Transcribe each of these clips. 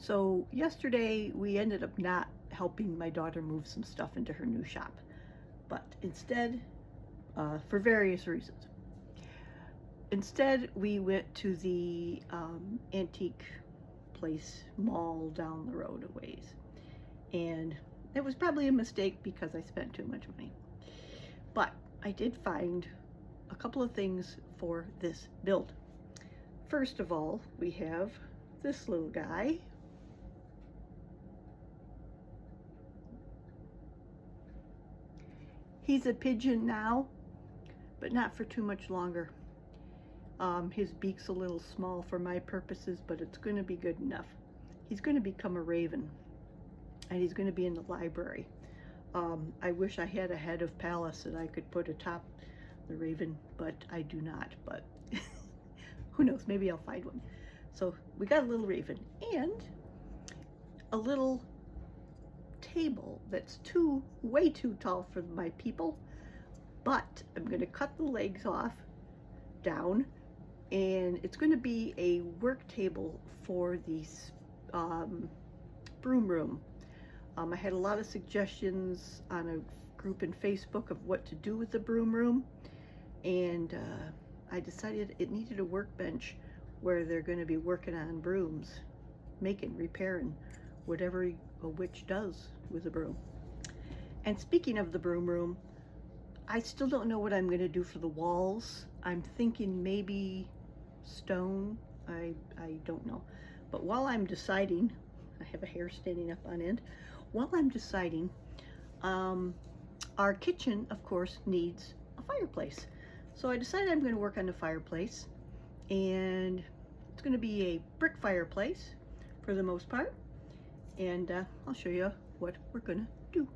So yesterday we ended up not helping my daughter move some stuff into her new shop, but instead, for various reasons, instead we went to the antique place mall down the road a ways. And it was probably a mistake because I spent too much money. But I did find a couple of things for this build. First of all, we have this little guy. He's a pigeon now, but not for too much longer. His beak's a little small for my purposes, but it's going to be good enough. He's going to become a raven, and he's going to be in the library. I wish I had a head of Pallas that I could put atop the raven, but I do not. But who knows, maybe I'll find one. So we got a little raven and a little table that's way too tall for my people, but I'm going to cut the legs off down, and it's going to be a work table for the broom room. I had a lot of suggestions on a group in Facebook of what to do with the broom room, and I decided it needed a workbench where they're going to be working on brooms, repairing whatever a witch does with a broom. And speaking of the broom room, I still don't know what I'm going to do for the walls. I'm thinking maybe stone. I don't know. But while I'm deciding, I have a hair standing up on end. While I'm deciding, our kitchen, of course, needs a fireplace. So I decided I'm going to work on the fireplace, and it's going to be a brick fireplace for the most part. And I'll show you what we're going to do.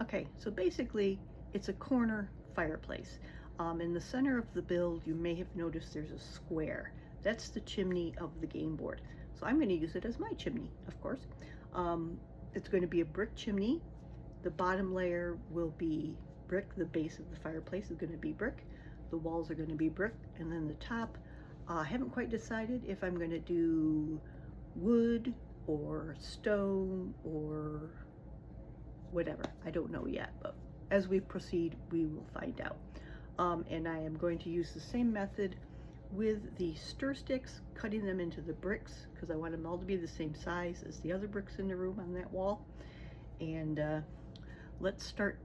Okay, so basically it's a corner fireplace. In the center of the build, you may have noticed there's a square. That's the chimney of the game board. So I'm going to use it as my chimney, of course. It's going to be a brick chimney. The bottom layer will be brick. The base of the fireplace is going to be brick. The walls are going to be brick. And then the top, I haven't quite decided if I'm going to do wood or stone or whatever. I don't know yet, but as we proceed, we will find out. And I am going to use the same method with the stir sticks, cutting them into the bricks because I want them all to be the same size as the other bricks in the room on that wall. And let's start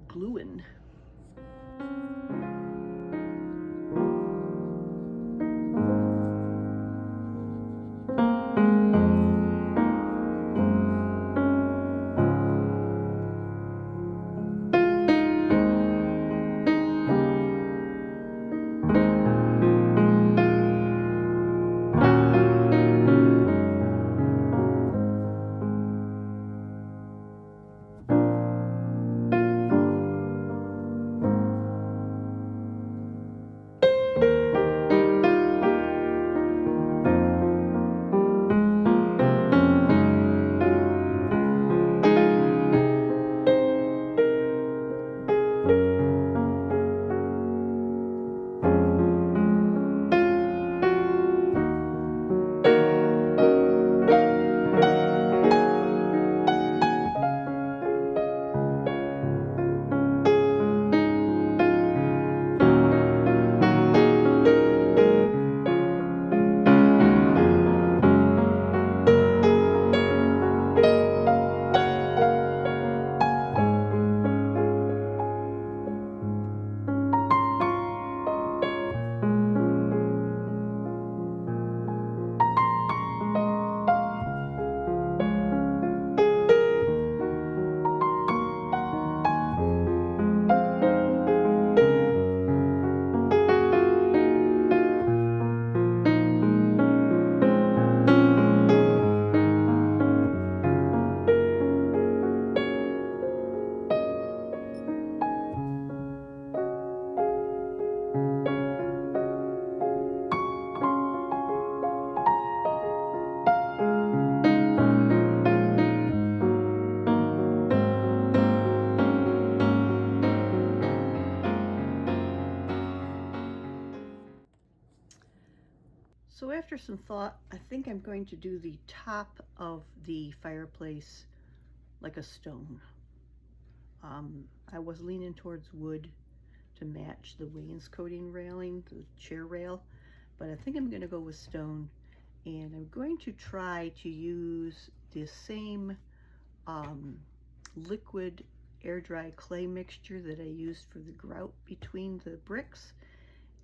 gluing. after some thought, I think I'm going to do the top of the fireplace like a stone. I was leaning towards wood to match the wainscoting railing, the chair rail, but I think I'm going to go with stone, and I'm going to try to use the same liquid air dry clay mixture that I used for the grout between the bricks.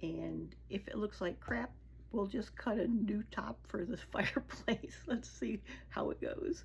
And if it looks like crap, we'll just cut a new top for this fireplace. Let's see how it goes.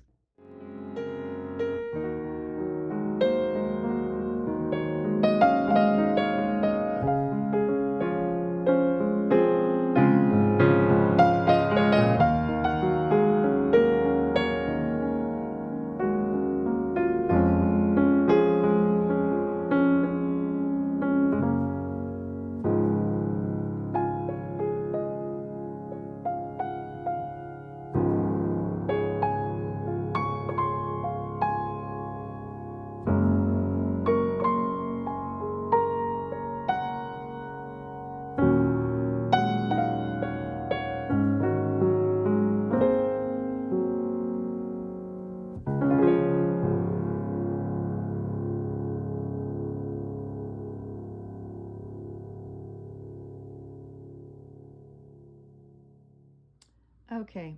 Okay,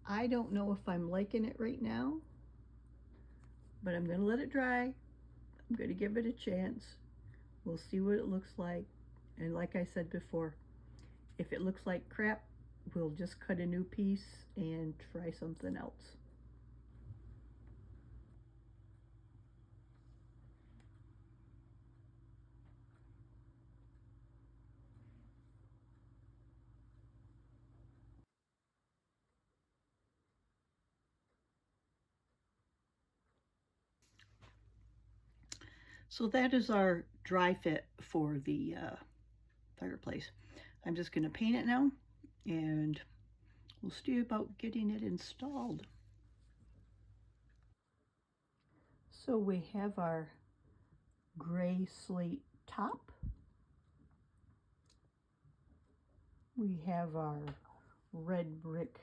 I don't know if I'm liking it right now, but I'm going to let it dry. I'm going to give it a chance. We'll see what it looks like. And like I said before, if it looks like crap, we'll just cut a new piece and try something else. So that is our dry fit for the fireplace. I'm just going to paint it now, and we'll see about getting it installed. So we have our gray slate top. We have our red brick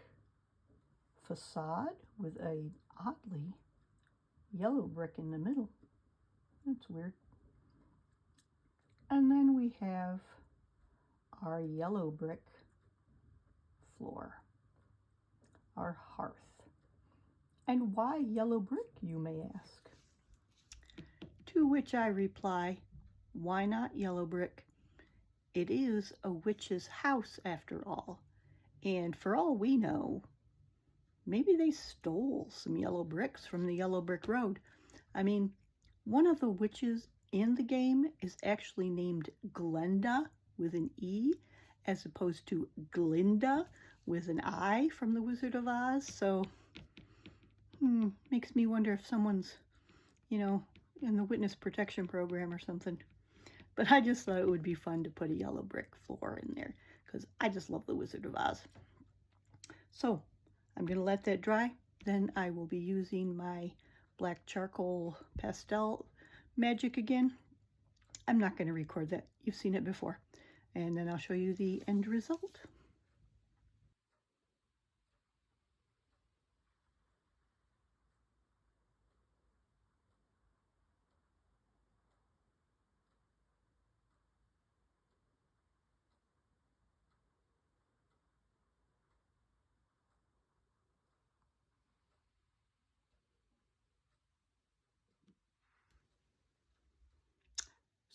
facade with a oddly yellow brick in the middle. That's weird. And then we have our yellow brick floor, our hearth. And why yellow brick, you may ask? To which I reply, why not yellow brick? It is a witch's house after all. And for all we know, maybe they stole some yellow bricks from the yellow brick road. I mean, one of the witches in the game is actually named Glenda with an E, as opposed to Glinda with an I from the Wizard of Oz. So, makes me wonder if someone's, in the witness protection program or something. But I just thought it would be fun to put a yellow brick floor in there because I just love the Wizard of Oz. So I'm going to let that dry. Then I will be using my black charcoal pastel magic again. I'm not going to record that. You've seen it before. And then I'll show you the end result.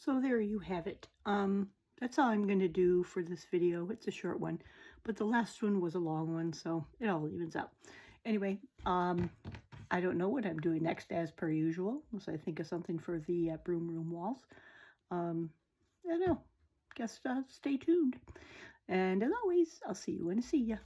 So there you have it. That's all I'm going to do for this video. It's a short one, but the last one was a long one, so it all evens out. Anyway, I don't know what I'm doing next as per usual, unless I think of something for the broom room walls. I don't know. Guess stay tuned. And as always, I'll see you when I see ya.